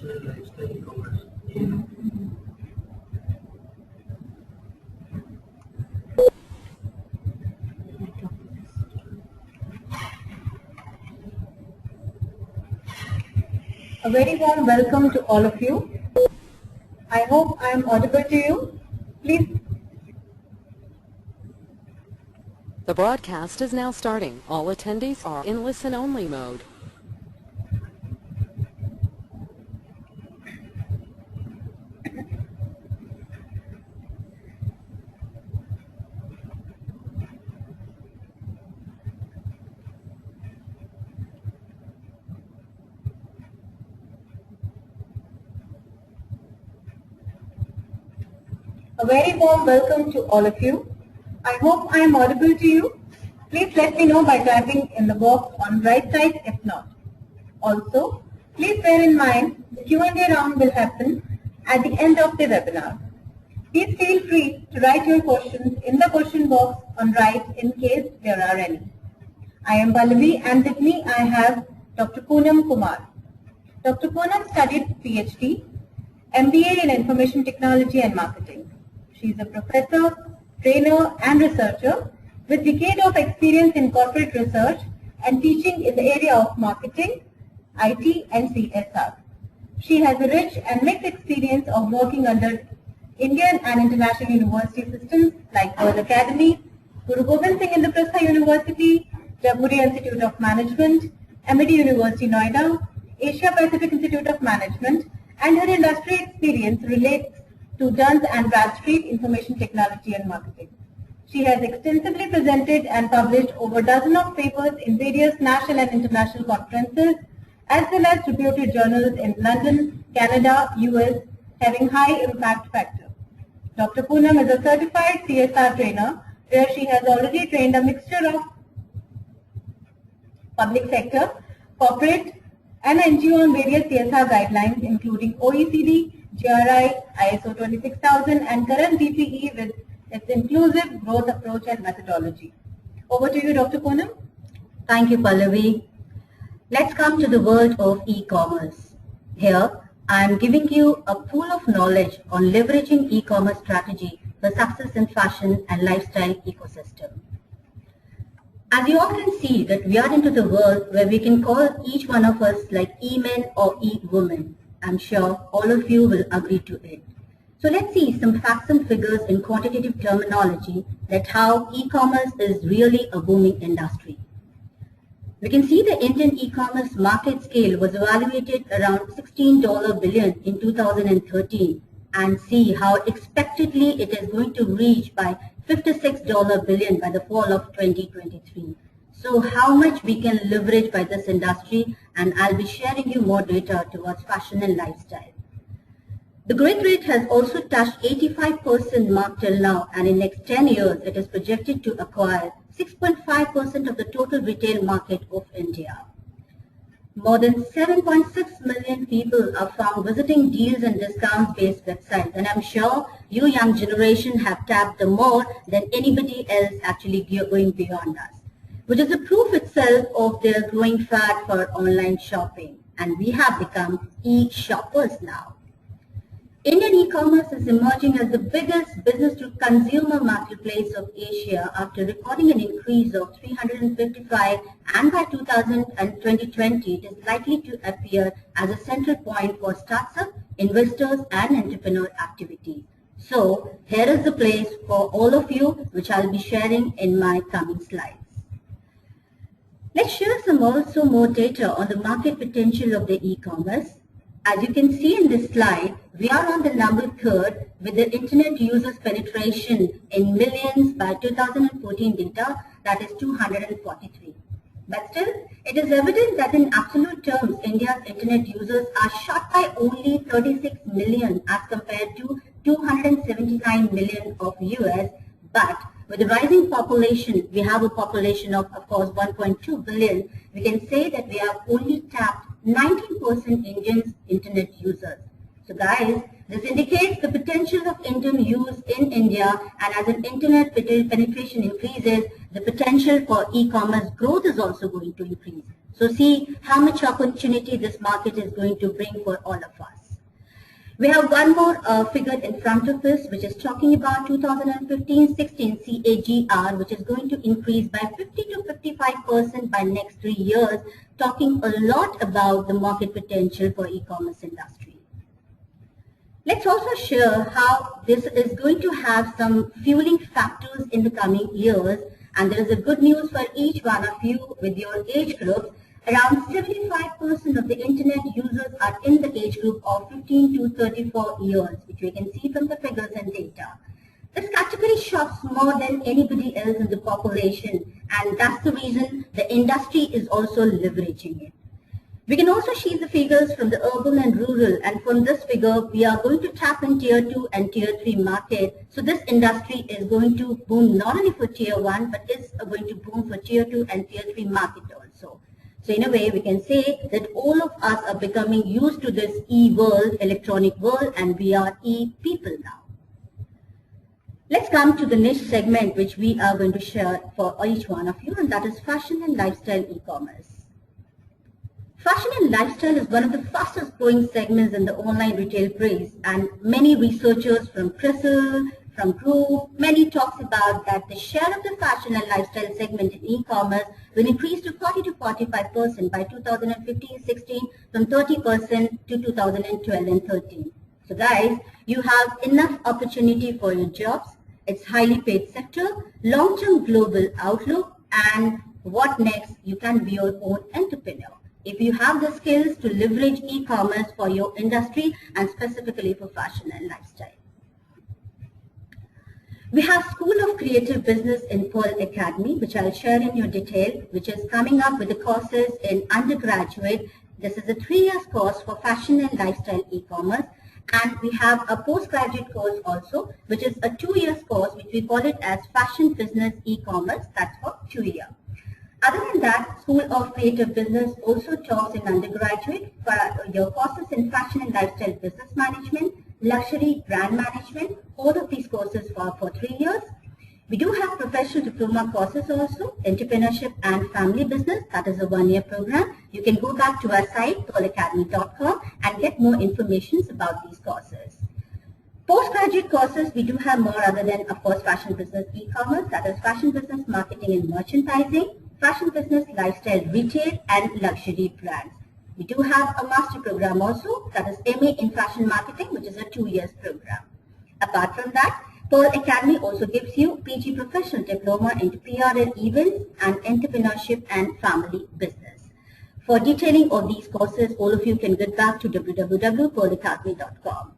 fashion and lifestyle e-commerce. A very warm welcome to all of you. I hope I am audible to you. Please. The broadcast is now starting. All attendees are in listen-only mode. A very warm welcome to all of you. I hope I am audible to you. Please let me know by typing in the box on right side if not. Also, please bear in mind the Q&A round will happen at the end of the webinar. Please feel free to write your questions in the question box on right in case there are any. I am Pallavi and with me I have Dr. Poonam Kumar. Dr. Poonam studied PhD, MBA in Information Technology and Marketing. She is a professor, trainer and researcher with decades of experience in corporate research and teaching in the area of marketing, IT and CSR. She has a rich and mixed experience of working under Indian and international university systems like World Academy, Guru Gobind Singh Indraprastha University, Jamhuriya Institute of Management, Amity University Noida, Asia Pacific Institute of Management, and her industry experience relates to Duns and Bradstreet Information Technology and Marketing. She has extensively presented and published over a dozen of papers in various national and international conferences, as well as reputed journals in London, Canada, US, having high impact factor. Dr. Poonam is a certified CSR trainer, where she has already trained a mixture of public sector, corporate, and NGO on various CSR guidelines, including OECD, GRI, ISO 26000, and current DPE with its inclusive growth approach and methodology. Over to you, Dr. Poonam. Thank you, Pallavi. Let's come to the world of e-commerce. Here, I am giving you a pool of knowledge on leveraging e-commerce strategy for success in fashion and lifestyle ecosystem. As you all can see that we are into the world where we can call each one of us like e-men or e-women. I'm sure all of you will agree to it. So let's see some facts and figures in quantitative terminology that how e-commerce is really a booming industry. We can see the Indian e-commerce market scale was evaluated around $16 billion in 2013 and see how expectedly it is going to reach by $56 billion by the fall of 2023. So how much we can leverage by this industry, and I'll be sharing you more data towards fashion and lifestyle. The growth rate has also touched 85% mark till now, and in next 10 years it is projected to acquire 6.5% of the total retail market of India. More than 7.6 million people are found visiting deals and discounts based websites, and I'm sure you young generation have tapped them more than anybody else actually going beyond us, which is a proof itself of their growing fad for online shopping, and we have become e-shoppers now. Indian e-commerce is emerging as the biggest business-to-consumer marketplace of Asia after recording an increase of 355, and by 2020 it is likely to appear as a central point for startup, investors and entrepreneur activities. So here is the place for all of you, which I'll be sharing in my coming slides. Let's share some also more data on the market potential of the e-commerce. As you can see in this slide, we are on the number 3rd with the internet users penetration in millions by 2014 data, that is 243. But still, it is evident that in absolute terms, India's internet users are short by only 36 million as compared to 279 million of US. But with the rising population, we have a population of course, 1.2 billion. We can say that we have only tapped 19% Indians internet users. So guys, this indicates the potential of Indian use in India, and as an internet penetration increases, the potential for e-commerce growth is also going to increase. So see how much opportunity this market is going to bring for all of us. We have one more figure in front of us, which is talking about 2015-16 CAGR, which is going to increase by 50 to 55% by next 3 years, talking a lot about the market potential for e-commerce industry. Let's also share how this is going to have some fueling factors in the coming years, and there is a good news for each one of you with your age groups. Around 75% of the internet users are in the age group of 15 to 34 years, which we can see from the figures and data. This category shops more than anybody else in the population, and that's the reason the industry is also leveraging it. We can also see the figures from the urban and rural, and from this figure we are going to tap in tier 2 and tier 3 market. So this industry is going to boom not only for tier 1 but is going to boom for tier 2 and tier 3 market also. So in a way we can say that all of us are becoming used to this e-world, electronic world, and we are e-people now. Let's come to the niche segment which we are going to share for each one of you, and that is fashion and lifestyle e-commerce. Fashion and lifestyle is one of the fastest growing segments in the online retail space, and many researchers from CRISIL, from Group, many talks about that the share of the fashion and lifestyle segment in e-commerce will increase to 40 to 45% by 2015-16 from 30% to 2012 and 13. So guys, you have enough opportunity for your jobs. It's highly paid sector, long-term global outlook, and what next? You can be your own entrepreneur if you have the skills to leverage e-commerce for your industry and specifically for fashion and lifestyle. We have School of Creative Business in Pearl Academy, which I'll share in your detail, which is coming up with the courses in undergraduate. This is a 3-year course for fashion and lifestyle e-commerce. And we have a postgraduate course also, which is a 2-year course, which we call it as Fashion Business E-commerce. That's for 2 years. Other than that, School of Creative Business also talks in undergraduate for your courses in fashion and lifestyle business management, luxury brand management. All of these courses are for 3 years. We do have professional diploma courses also, entrepreneurship and family business. That is a 1-year program. You can go back to our site, pearlacademy.com, and get more information about these courses. Postgraduate courses, we do have more other than, of course, fashion business e-commerce. That is fashion business marketing and merchandising, fashion business lifestyle retail, and luxury brands. We do have a master program also, that is MA in fashion marketing, which is a 2-year program. Apart from that, Pearl Academy also gives you PG professional diploma into PR and events and entrepreneurship and family business. For detailing of these courses, all of you can get back to www.pearlacademy.com.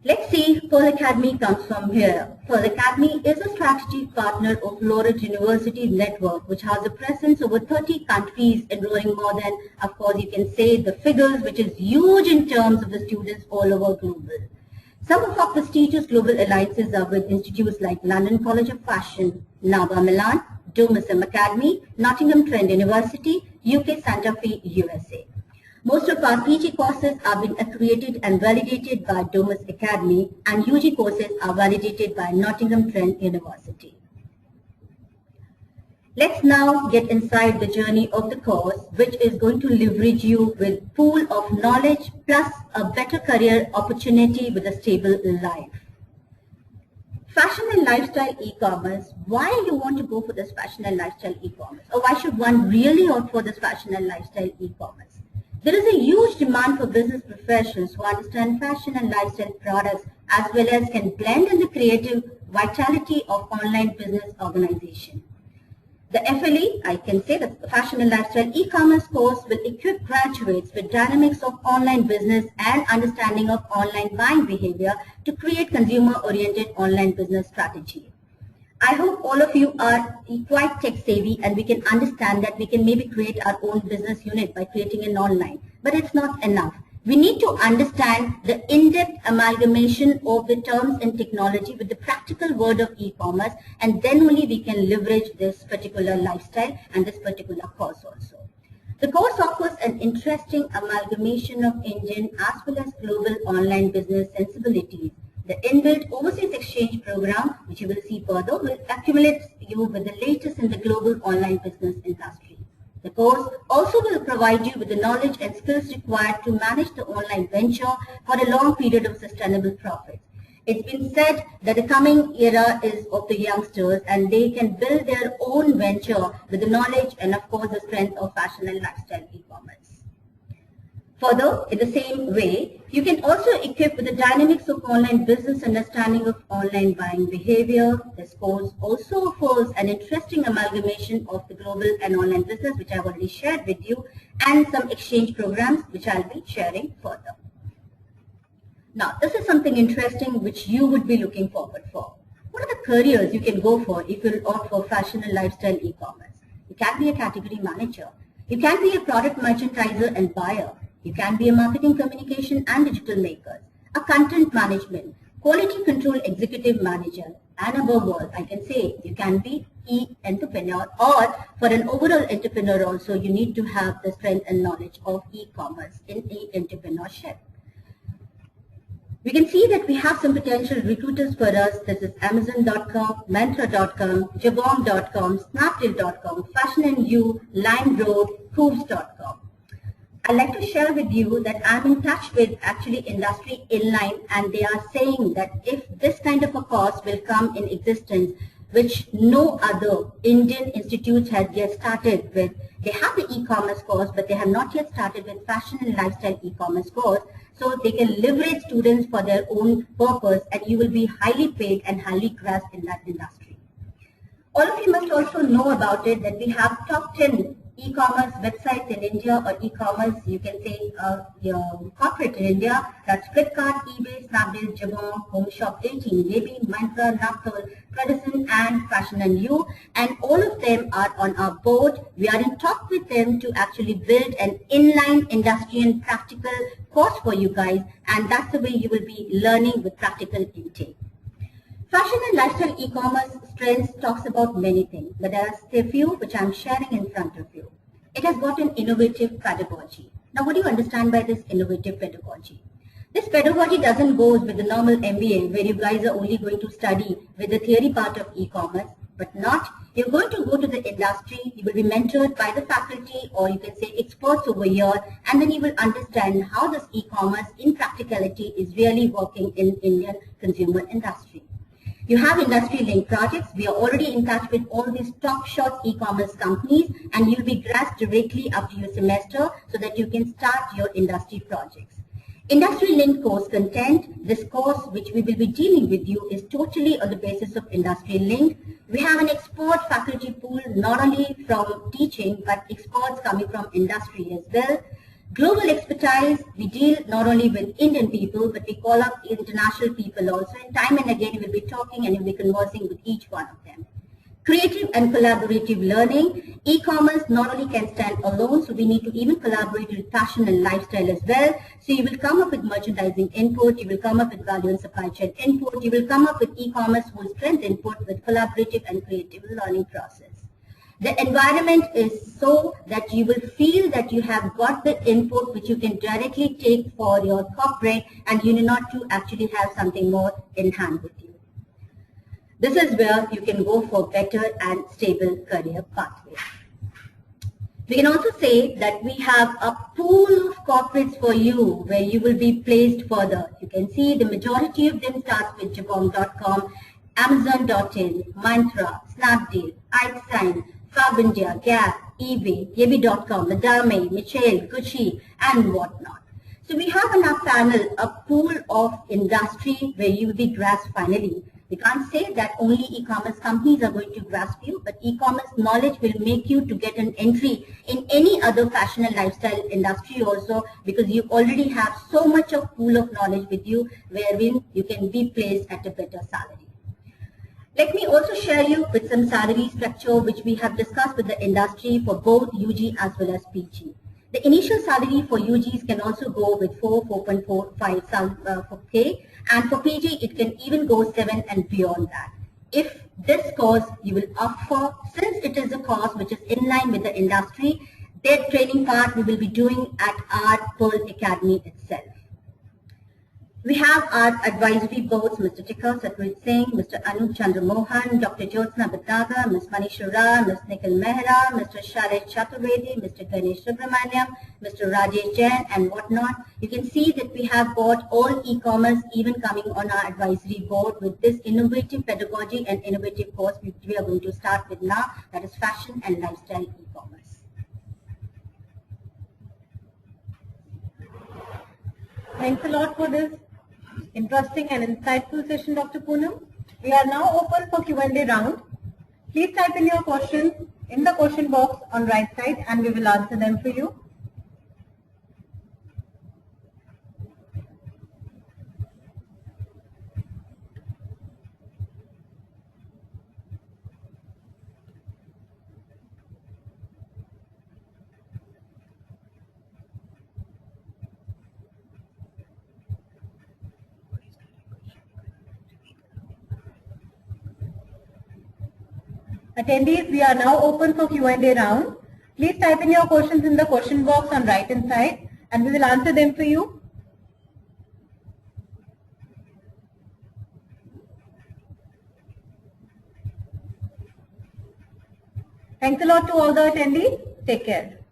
Let's see, Pearl Academy comes from here. Pearl Academy is a strategic partner of Florida University Network, which has a presence over 30 countries, enrolling more than, of course, you can say the figures, which is huge in terms of the students all over global. Some of our prestigious global alliances are with institutes like London College of Fashion, NABA Milan, Domus Academy, Nottingham Trent University, UK Santa Fe, USA. Most of our PG courses are being accredited and validated by Domus Academy, and UG courses are validated by Nottingham Trent University. Let's now get inside the journey of the course, which is going to leverage you with pool of knowledge plus a better career opportunity with a stable life. Fashion and lifestyle e-commerce. Why you want to go for this fashion and lifestyle e-commerce? Or why should one really opt for this fashion and lifestyle e-commerce? There is a huge demand for business professionals who understand fashion and lifestyle products as well as can blend in the creative vitality of online business organization. The FLE, I can say that the Fashion and Lifestyle e-commerce course will equip graduates with dynamics of online business and understanding of online buying behavior to create consumer-oriented online business strategy. I hope all of you are quite tech savvy and we can understand that we can maybe create our own business unit by creating an online, but it's not enough. We need to understand the in-depth amalgamation of the terms and technology with the practical word of e-commerce, and then only we can leverage this particular lifestyle and this particular course also. The course offers an interesting amalgamation of Indian as well as global online business sensibilities. The inbuilt overseas exchange program, which you will see further, will accumulate you with the latest in the global online business industry. The course also will provide you with the knowledge and skills required to manage the online venture for a long period of sustainable profits. It's been said that the coming era is of the youngsters and they can build their own venture with the knowledge and of course the strength of fashion and lifestyle e-commerce. Further, in the same way, you can also equip with the dynamics of online business understanding of online buying behavior. This course also offers an interesting amalgamation of the global and online business, which I've already shared with you, and some exchange programs, which I'll be sharing further. Now, this is something interesting which you would be looking forward for. What are the careers you can go for if you opt for fashion and lifestyle e-commerce? You can be a category manager. You can be a product merchandiser and buyer. You can be a marketing, communication and digital maker, a content management, quality control executive manager, and above all, I can say you can be e-entrepreneur, or for an overall entrepreneur also, you need to have the strength and knowledge of e-commerce in e-entrepreneurship. We can see that we have some potential recruiters for us. This is Amazon.com, Mantra.com, Jabong.com, Snapdeal.com, Fashion and You, LimeRoad, Hooves.com. I'd like to share with you that I'm in touch with actually industry inline, and they are saying that if this kind of a course will come in existence, which no other Indian institutes has yet started with. They have the e-commerce course, but they have not yet started with fashion and lifestyle e-commerce course. So they can leverage students for their own purpose, and you will be highly paid and highly grasped in that industry. All of you must also know about it that we have top 10 e-commerce websites in India, or e-commerce, you can say your corporate in India. That's Flipkart, eBay, Snapdeal, Jabong, Home Shop 18, Maybe, Mantra, Naptol, Predison and Fashion and You. And all of them are on our board. We are in talk with them to actually build an inline industry and practical course for you guys. And that's the way you will be learning with practical intake. Fashion and lifestyle e-commerce strengths talks about many things, but there are a few which I'm sharing in front of you. It has got an innovative pedagogy. Now, what do you understand by this innovative pedagogy? This pedagogy doesn't go with the normal MBA where you guys are only going to study with the theory part of e-commerce, but not. You're going to go to the industry, you will be mentored by the faculty, or you can say experts over here, and then you will understand how this e-commerce in practicality is really working in Indian consumer industry. You have industry-linked projects. We are already in touch with all these top-shot e-commerce companies, and you'll be grasped directly after your semester so that you can start your industry projects. Industry-linked course content. This course which we will be dealing with you is totally on the basis of industry-linked. We have an expert faculty pool, not only from teaching, but experts coming from industry as well. Global expertise, we deal not only with Indian people, but we call up international people also. And time and again, we'll be talking and we'll be conversing with each one of them. Creative and collaborative learning. E-commerce not only can stand alone, so we need to even collaborate with fashion and lifestyle as well. So you will come up with merchandising input, you will come up with value and supply chain input, you will come up with e-commerce whole strength input with collaborative and creative learning process. The environment is so that you will feel that you have got the input which you can directly take for your corporate, and you need not to actually have something more in hand with you. This is where you can go for better and stable career pathways. We can also say that we have a pool of corporates for you where you will be placed further. You can see the majority of them starts with Jabong.com, Amazon.in, Mantra, Snapdeal, iSign, Fab India, Gap, eBay, Yebi.com, Madame, Michelle, Gucci, and whatnot. So we have in our panel a pool of industry where you will be grasped finally. We can't say that only e-commerce companies are going to grasp you, but e-commerce knowledge will make you to get an entry in any other fashion and lifestyle industry also, because you already have so much of pool of knowledge with you wherein you can be placed at a better salary. Let me also share you with some salary structure which we have discussed with the industry for both UG as well as PG. The initial salary for UGs can also go with 4.45 K, and for PG it can even go 7 and beyond that. If this course you will opt for, since it is a course which is in line with the industry, their training part we will be doing at our Pearl Academy itself. We have our advisory boards, Mr. Tikka Satwit Singh, Mr. Anup Chandra Mohan, Dr. Jyotsna Bhatnagar, Ms. Manish Ra, Ms. Nikhil Mehra, Mr. Shailesh Chaturvedi, Mr. Ganesh Subramaniam, Mr. Rajesh Jain, and whatnot. You can see that we have got all e-commerce even coming on our advisory board with this innovative pedagogy and innovative course which we are going to start with now, that is fashion and lifestyle e-commerce. Thanks a lot for this interesting and insightful session, Dr. Poonam. We are now open for Q&A round. Please type in your questions in the question box on right side and we will answer them for you. Attendees, we are now open for Q&A round. Please type in your questions in the question box on right hand side and we will answer them for you. Thanks a lot to all the attendees. Take care.